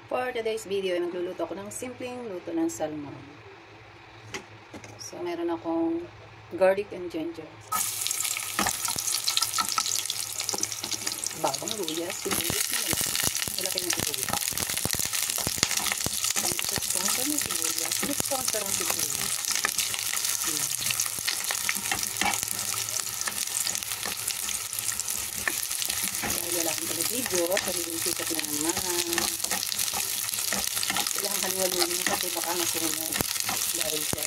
For today's video, ay magluluto ako ng simpleng luto ng salmon. So, meron akong garlic and ginger. Bawang, luya, sibuyas na malaki. Malaki ng sibuyas. Sponsor ng sibuyas. Sponsor ng sibuyas. Dahil wala akong video, sarili sikat na naman. Kailangan haliwaluin kasi baka masunog dahil sa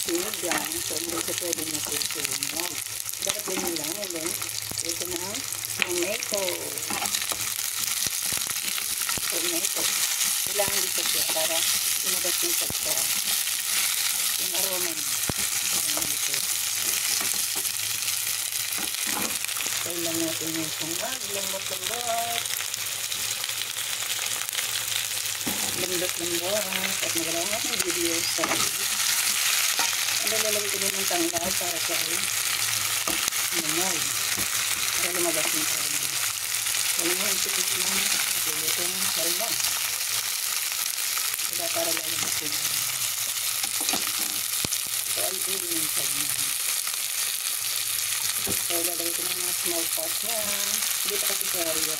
sinigang. So, hindi siya pwede masunog. Dapat ganyan lang. And then, ito na ang tomato. Kailangan dito siya para lumabas yung pagka yung aroma niya. Kailangan dito. Kailangan natin yung sungag. Lambot-lambot. At magalaw nga ng video sa ang lalagay ko din ng tanggal para sa namoy para lumabas yung karne. Kaya nga isipin ko lang ito yung salmon kaya para lalabas yung karne. So I'll do yung salmon. So lalagay ko ng mga small pot niya. Dito kasi sa area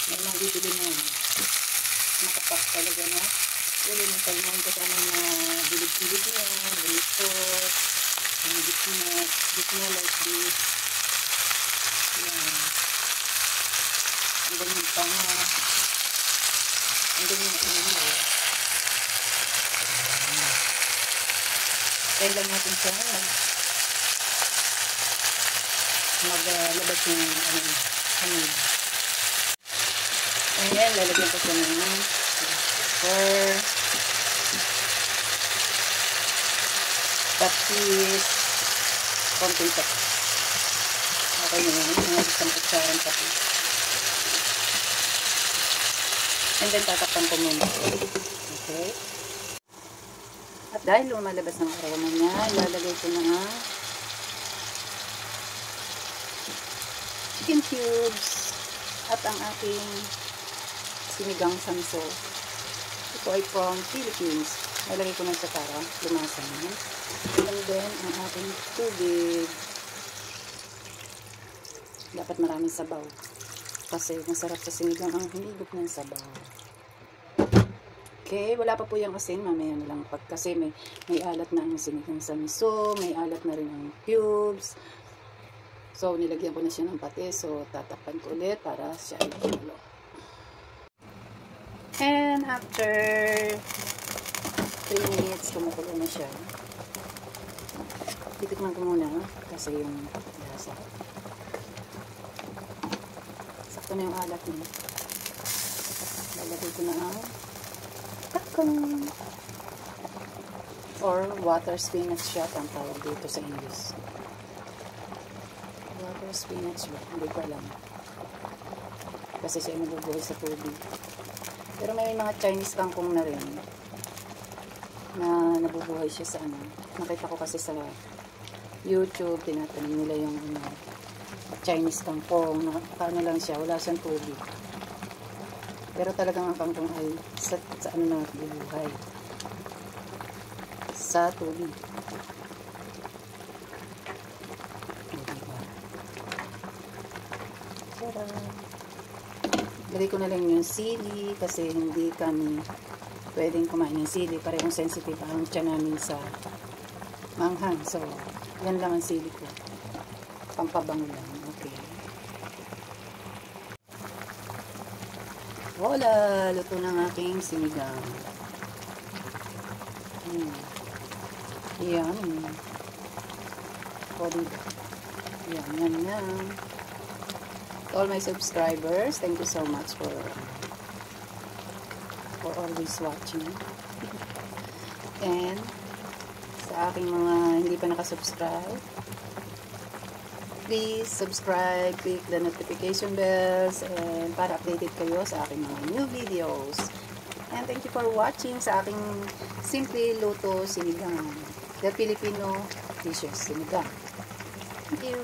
may mga bibili na nakapak talaga na ulo ng salmon kasama na bilig-bilig niya, bilikot, ang gitna like this. Yan. Ang ganyan panga. Ang ganyan panga. Kaya lang natin siya maglabas yung hamid. Ayan, lalagyan ko siya ng pepper, tapis, konting tapis. Okay na yun, mga isang kutsarang tapis. And then, tatakpan ko muna. Okay. At dahil lumalabas ng aroma niya, ilalagay ko na ang chicken cubes at ang aking sinigang sanso. Ito ay from Philippines. Nalagay ko na sa para lumasa na. And then, ang ating tubig. Dapat maraming sabaw. Kasi masarap sa sinigang ang hinigop ng sabaw. Okay, wala pa po yung asin. Mamaya na lang. Kasi may alat na ang sinigang sa miso. May alat na rin ang cubes. So, nilagyan ko na siya ng patis. So, tatakpan ko ulit para siya ay kumulo. And after 3 minutes, kumukulo na siya. Titikman ko muna kasi yung lasa. Sakto na yung alat niya. Lalagay ko na ang kakang or water spinach siya ang tawag dito sa English. Water spinach ba? Hindi ko alam. Kasi siya nabubuhay sa tubig. Pero may mga Chinese kangkong na rin na nabubuhay siya sa ano. Nakita ko kasi sa YouTube, tinatanim nila yung Chinese kangkong. Paano lang siya, wala siyang tubig. Pero talagang ang kangkong ay sa ano na nabubuhay. Sa tubig. Lagay ko na lang yung sili kasi hindi kami pwedeng kumain ng sili. Parehong sensitive ang tiyan namin sa manghang. So, yan lang ang sili ko. Pampabango lang. Okay. Voila! Luto ng aking sinigang. Yan. Yan. To all my subscribers, thank you so much for always watching. And sa aking mga hindi pa nakasubscribe, please subscribe, click the notification bells, and para updated kayo sa aking mga new videos. And thank you for watching sa aking simple luto sinigang. The Filipino dishes sinigang. Thank you.